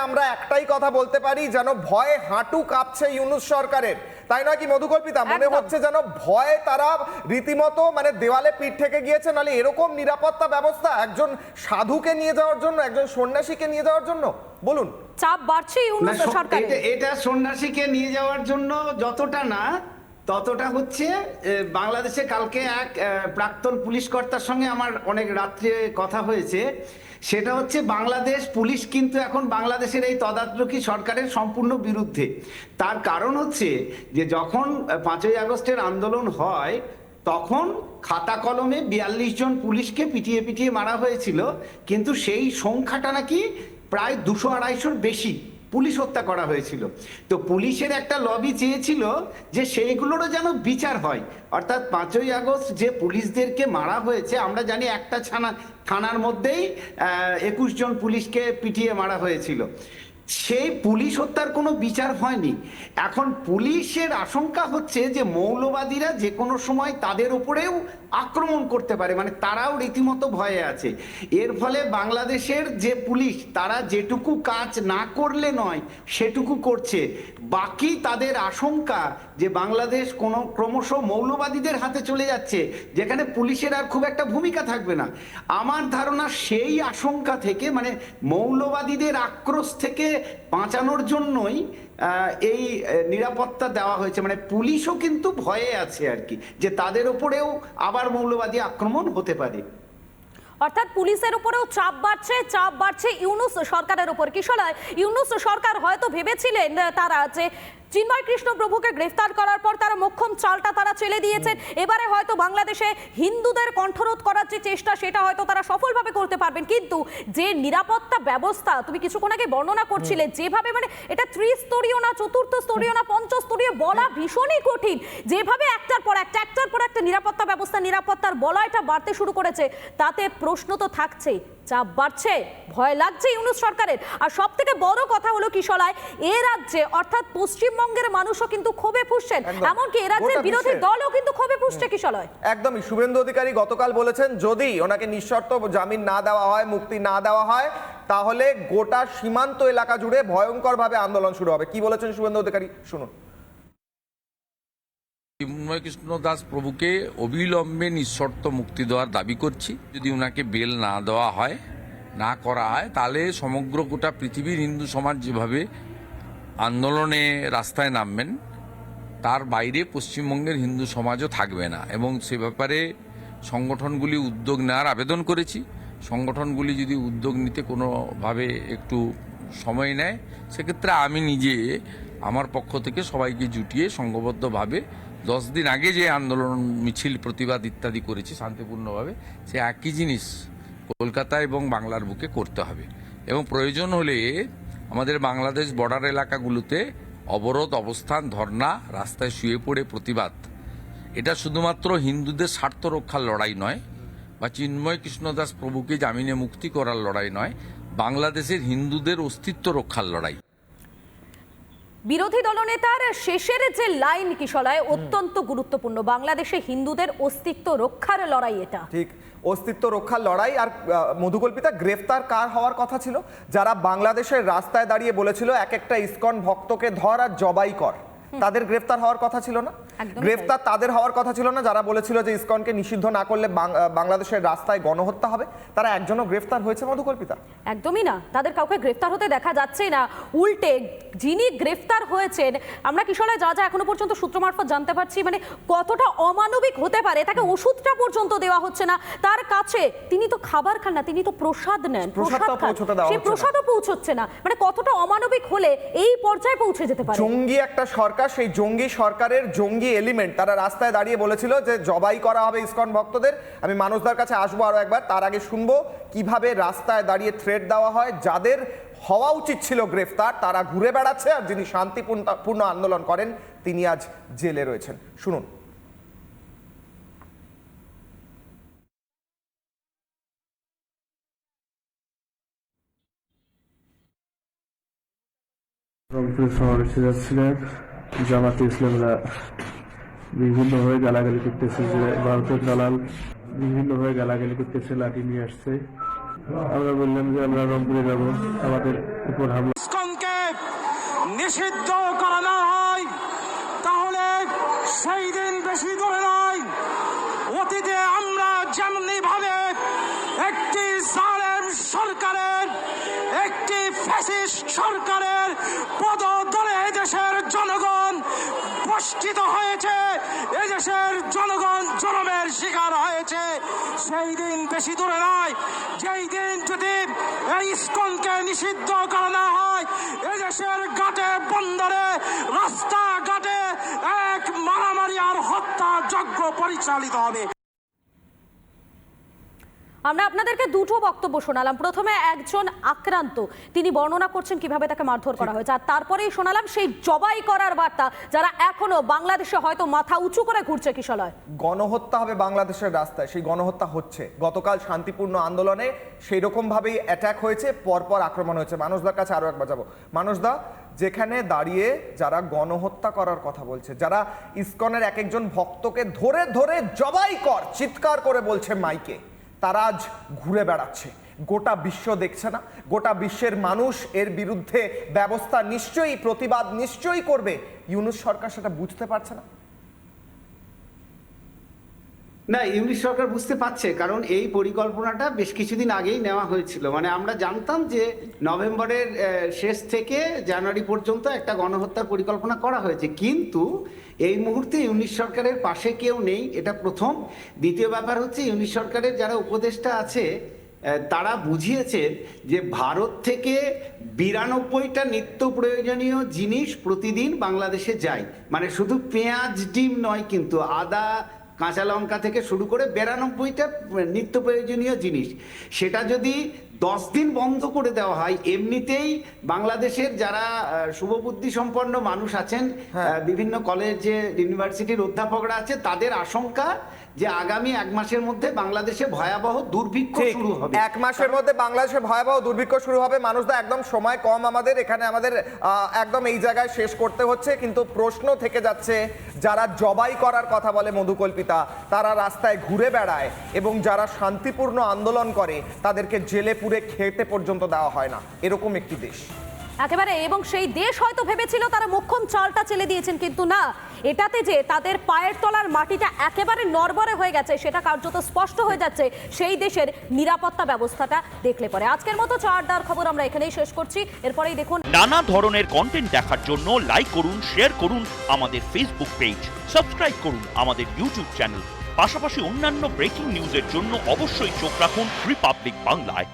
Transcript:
আমরা একটাই কথা বলতে পারি, যেন ভয়ে হাঁটু কাঁপছে ইউনূস সরকারের, তাই নয় কি মধুকল্পিতা? মনে হচ্ছে যেন ভয়ে তারা রীতিমতো মানে দেওয়ালে পিঠ থেকে গিয়েছে। নাহলে এরকম নিরাপত্তা ব্যবস্থা একজন সাধুকে নিয়ে যাওয়ার জন্য, একজন সন্ন্যাসীকে নিয়ে যাওয়ার জন্য, বলুন চাপ বাড়ছে ইউনূস সরকার। এটা সন্ন্যাসীকে নিয়ে যাওয়ার জন্য যতটা না, ততটা হচ্ছে বাংলাদেশে কালকে এক প্রাক্তন পুলিশ কর্তার সঙ্গে আমার অনেক রাত্রে কথা হয়েছে। সেটা হচ্ছে বাংলাদেশ পুলিশ কিন্তু এখন বাংলাদেশের এই তদারকি সরকারের সম্পূর্ণ বিরুদ্ধে। তার কারণ হচ্ছে যে যখন 5ই আগস্টের আন্দোলন হয় তখন খাতা কলমে 42 জন পুলিশকে পিটিয়ে পিটিয়ে মারা হয়েছিল, কিন্তু সেই সংখ্যাটা নাকি প্রায় 200-250-র বেশি পুলিশ হত্যা করা হয়েছিল। তো পুলিশের একটা লবি চেয়েছিল যে সেইগুলোরও যেন বিচার হয়, অর্থাৎ 5ই আগস্ট যে পুলিশদেরকে মারা হয়েছে, আমরা জানি একটা থানার মধ্যেই 21 জন পুলিশকে পিটিয়ে মারা হয়েছিল, সেই পুলিশ হত্যার কোনো বিচার হয়নি। এখন পুলিশের আশঙ্কা হচ্ছে যে মৌলবাদীরা যে কোনো সময় তাদের উপরেও আক্রমণ করতে পারে, মানে তারাও রীতিমতো ভয়ে আছে। এর ফলে বাংলাদেশের যে পুলিশ তারা যেটুকু কাজ না করলে নয় সেটুকু করছে। বাকি তাদের আশঙ্কা যে বাংলাদেশ কোনো ক্রমশ মৌলবাদীদের হাতে চলে যাচ্ছে, যেখানে পুলিশের আর খুব একটা ভূমিকা থাকবে না। আমার ধারণা সেই আশঙ্কা থেকে, মানে মৌলবাদীদের আক্রোশ থেকে বাঁচানোর জন্যই এই নিরাপত্তা দেওয়া হয়েছে। মানে পুলিশও কিন্তু ভয়ে আছে আর কি, যে তাদের উপরেও আবার মৌলবাদী আক্রমণ হতে পারে। অর্থাৎ পুলিশের উপরেও চাপ বাড়ছে ইউনূস সরকারের উপর। কিশলয়, ইউনূস সরকার হয়তো ভেবেছিলেন তারা যে চিন্ময় কৃষ্ণ প্রভুকে গ্রেফতার করার পর তারা মোক্ষম চালটা তারা চেলে দিয়েছেন, এবারে হয়তো বাংলাদেশে হিন্দুদের কণ্ঠরোধ করার যে চেষ্টা সেটা হয়তো তারা সফলভাবে করতে পারবেন। কিন্তু যে নিরাপত্তা ব্যবস্থা তুমি কিছুক্ষণ আগে বর্ণনা করছিলে, যেভাবে মানে এটা ত্রিস্তরীয় না, চতুর্থ স্তরীয় না, পঞ্চস্তরীয় বলা ভীষণই কঠিন, যেভাবে একটার পর একটা নিরাপত্তা ব্যবস্থা, নিরাপত্তার বলয়টা বাড়তে শুরু করেছে, তাতে প্রশ্ন তো থাকছেই, চাপ বাড়ছে, ভয় লাগছে ইউনূস সরকারের। আর সব থেকে বড় কথা হলো কিশলয়, এ রাজ্যে অর্থাৎ পশ্চিমবঙ্গের মানুষও কিন্তু ক্ষোভে ফুঁসছেন, এমনকি এ রাজ্যের বিরোধী দলও কিন্তু ক্ষোভে ফুঁসছে কিশলয়। একদমই। শুভেন্দু অধিকারী গতকাল বলেছেন যদি ওনাকে নিঃশর্ত জামিন না দেওয়া হয়, মুক্তি না দেওয়া হয়, তাহলে গোটা সীমান্ত এলাকা জুড়ে ভয়ঙ্করভাবে আন্দোলন শুরু হবে। কি বলেছেন শুভেন্দু অধিকারী, শুনুন। চিন্ময় কৃষ্ণ দাস প্রভুকে অবিলম্বে নিঃশর্ত মুক্তি দেওয়ার দাবি করছি। যদি ওনাকে বেল না দেওয়া হয়, না করা হয়, তাহলে সমগ্র গোটা পৃথিবীর হিন্দু সমাজ যেভাবে আন্দোলনে রাস্তায় নামবেন, তার বাইরে পশ্চিমবঙ্গের হিন্দু সমাজও থাকবে না। এবং সে ব্যাপারে সংগঠনগুলি উদ্যোগ নেওয়ার আবেদন করেছি। সংগঠনগুলি যদি উদ্যোগ নিতে কোনোভাবে একটু সময় নেয়, সেক্ষেত্রে আমি নিজে আমার পক্ষ থেকে সবাইকে জুটিয়ে সংঘবদ্ধভাবে 10 দিন আগে যে আন্দোলন, মিছিল, প্রতিবাদ ইত্যাদি করেছি শান্তিপূর্ণভাবে, সে একই জিনিস কলকাতা এবং বাংলার বুকে করতে হবে। এবং প্রয়োজন হলে আমাদের বাংলাদেশ বর্ডার এলাকাগুলোতে অবরোধ, অবস্থান, ধর্না, রাস্তায় শুয়ে পড়ে প্রতিবাদ, এটা শুধুমাত্র হিন্দুদের স্বার্থ রক্ষার লড়াই নয়, বা চিন্ময় কৃষ্ণ দাস প্রভুকে জামিনে মুক্তি করার লড়াই নয়, বাংলাদেশের হিন্দুদের অস্তিত্ব রক্ষার লড়াই। বিরোধী দলনেতার শেষের যে লাইন কিশলয় অত্যন্ত গুরুত্বপূর্ণ, বাংলাদেশে হিন্দুদের অস্তিত্ব রক্ষার লড়াই, এটা ঠিক অস্তিত্ব রক্ষার লড়াই। আর মধুকল্পিতা, গ্রেফতার কার হওয়ার কথা ছিল? যারা বাংলাদেশের রাস্তায় দাঁড়িয়ে বলেছিল এক একটা ইসকন ভক্তকে ধর আর জবাই কর, তাদের গ্রেফতার হওয়ার কথা ছিল না? গ্রেফতার তাদের হওয়ার কথা ছিল না যারা বলেছিল যে ইসকনকে নিষিদ্ধ না করলে বাংলাদেশের রাস্তায় গণহত্যা হবে? তারা একজনও গ্রেফতার হয়েছে মধুকল্পিতা? একদমই না, তাদের কাউকে গ্রেফতার হতে দেখা যাচ্ছেই না। উল্টে যিনি গ্রেফতার হয়েছেন, আমরা কিশলয় যা এখনো পর্যন্ত সূত্র মারফত জানতে পারছি, মানে কতটা অমানবিক হতে পারে, তাকে ওষুধটা পর্যন্ত দেওয়া হচ্ছে না তার কাছে, তিনি তো খাবার খান না, তিনি তো প্রসাদ নেন, সেই প্রসাদও পৌঁছচ্ছে না, মানে কতটা অমানবিক হলে এই পর্যায়ে পৌঁছে যেতে পারে। জঙ্গি একটা সরকার, সেই জঙ্গি সরকারের জঙ্গি এলিমেন্ট তারা রাস্তায় দাঁড়িয়ে বলেছিল যে জবাই করা হবে ইসকন ভক্তদের। আমি মানুষদের কাছে আসবো আরো একবার, তার আগে শুনবো কিভাবে রাস্তায় দাঁড়িয়ে থ্রেট দেওয়া হয়। যাদের হওয়া উচিত ছিল গ্রেফতার, তারা ঘুরে বেড়াচ্ছে, আর যিনি শান্তিপূর্ণ আন্দোলন করেন তিনি আজ জেলে রয়েছেন। শুনুন। সমাবেশে যাচ্ছিলেন, জামাতে ইসলামরা বিভিন্নভাবে গালাগালি করতেছে, যে ভারতের দালাল বিভিন্নভাবে গালাগালি করতেছে, লাঠি নিয়ে আসছে। আমরা বললাম যে আমরা রংপুরে যাব, আমাদের উপর হামলা। ইসকনকে নিষিদ্ধ করা না হয় তাহলে সেই দিন বেশি দূরে নয়। অতীতে আমরা যেমনি ভাবে একটি জালেম সরকারের, একটি ফ্যাসিস্ট সরকারের পদতলে এদেশের জনগণ বঞ্চিত হয়েছে, এদেশের জনগণ জনমের শিকার হয়েছে, সেই দিন বেশি দূরে নয় যেই দিন যদি এই ইসকনকে নিষিদ্ধ করা না হয়, এদেশের ঘাটে বন্দরে রাস্তাঘাটে এক মারামারি আর হত্যা যজ্ঞ পরিচালিত হবে। আমরা আপনাদেরকে দুটো বক্তব্য শোনালাম। প্রথমে একজন আক্রান্ত, তিনি বর্ণনা করছেন কিভাবে তাকে মারধর করা হয়েছে, আর তারপরেই শোনালাম সেই জবাই করার বার্তা যারা এখনো বাংলাদেশে হয়তো মাথা উঁচু করে ঘুরছে কিশলয়। গণহত্যা হবে বাংলাদেশের রাস্তায়, সেই গণহত্যা হচ্ছে। গতকাল শান্তিপূর্ণ আন্দোলনে সেই রকম ভাবেই অ্যাটাক হয়েছে, পরপর আক্রমণ হয়েছে। মানুষদার কাছে আরো একবার যাবো। মানুষদা, যেখানে দাঁড়িয়ে যারা গণহত্যা করার কথা বলছে, যারা ইসকনের এক একজন ভক্তকে ধরে ধরে জবাই কর চিৎকার করে বলছে মাইকে, তারা আজ ঘুরে বেড়াচ্ছে। গোটা বিশ্ব দেখছে না? গোটা বিশ্বের মানুষ এর বিরুদ্ধে ব্যবস্থা নিশ্চয়ই, প্রতিবাদ নিশ্চয়ই করবে। ইউনূস সরকার সেটা বুঝতে পারছে না। না, ইউনিট সরকার বুঝতে পারছে, কারণ এই পরিকল্পনাটা বেশ কিছুদিন আগেই নেওয়া হয়েছিল। মানে আমরা জানতাম যে নভেম্বরের শেষ থেকে জানুয়ারি পর্যন্ত একটা গণহত্যার পরিকল্পনা করা হয়েছে, কিন্তু এই মুহূর্তে ইউনিট সরকারের পাশে কেউ নেই, এটা প্রথম। দ্বিতীয় ব্যাপার হচ্ছে ইউনিট সরকারের যারা উপদেষ্টা আছে তারা বুঝিয়েছেন যে ভারত থেকে 92টা নিত্য প্রয়োজনীয় জিনিস প্রতিদিন বাংলাদেশে যায়। মানে শুধু পেঁয়াজ ডিম নয়, কিন্তু আদা কাঁচা লঙ্কা থেকে শুরু করে 92টা নিত্য প্রয়োজনীয় জিনিস। সেটা যদি 10 দিন বন্ধ করে দেওয়া হয়, এমনিতেই বাংলাদেশের যারা শুভবুদ্ধি সম্পন্ন মানুষ আছেন, বিভিন্ন কলেজে ইউনিভার্সিটির অধ্যাপকরা আছে, তাদের আশঙ্কা যে আগামী 1 মাসের মধ্যে বাংলাদেশে ভয়াবহ দুর্ভিক্ষ শুরু হবে। 1 মাসের মধ্যে বাংলাদেশে ভয়াবহ দুর্ভিক্ষ শুরু হবে। মানুষদা, একদম সময় কম আমাদের এখানে, আমাদের একদম এই জায়গায় শেষ করতে হচ্ছে। কিন্তু প্রশ্ন থেকে যাচ্ছে, যারা জবাই করার কথা বলে মধুকল্পিতা, তারা রাস্তায় ঘুরে বেড়ায়, এবং যারা শান্তিপূর্ণ আন্দোলন করে তাদেরকে জেলে পুরে খেতে পর্যন্ত দেওয়া হয় না। এরকম একটি দেশ একেবারে, এবং সেই দেশ হয়তো ভেবেছিল তারা মোক্ষম চালটা চেলে দিয়েছেন, কিন্তু না, এটাতে যে তাদের পায়ের তলার মাটিটা একেবারে নড়বড়ে হয়ে গেছে সেটা কার্যত স্পষ্ট হয়ে যাচ্ছে সেই দেশের নিরাপত্তা ব্যবস্থাটা দেখলে পরে। আজকের মতো চারদার খবর আমরা এখানেই শেষ করছি। এরপরেই দেখুন নানা ধরনের কন্টেন্ট দেখার জন্য লাইক করুন, শেয়ার করুন আমাদের ফেসবুক পেজ, সাবস্ক্রাইব করুন আমাদের ইউটিউব চ্যানেল। পাশাপাশি অন্যান্য ব্রেকিং নিউজের জন্য অবশ্যই চোখ রাখুন রিপাবলিক বাংলায়।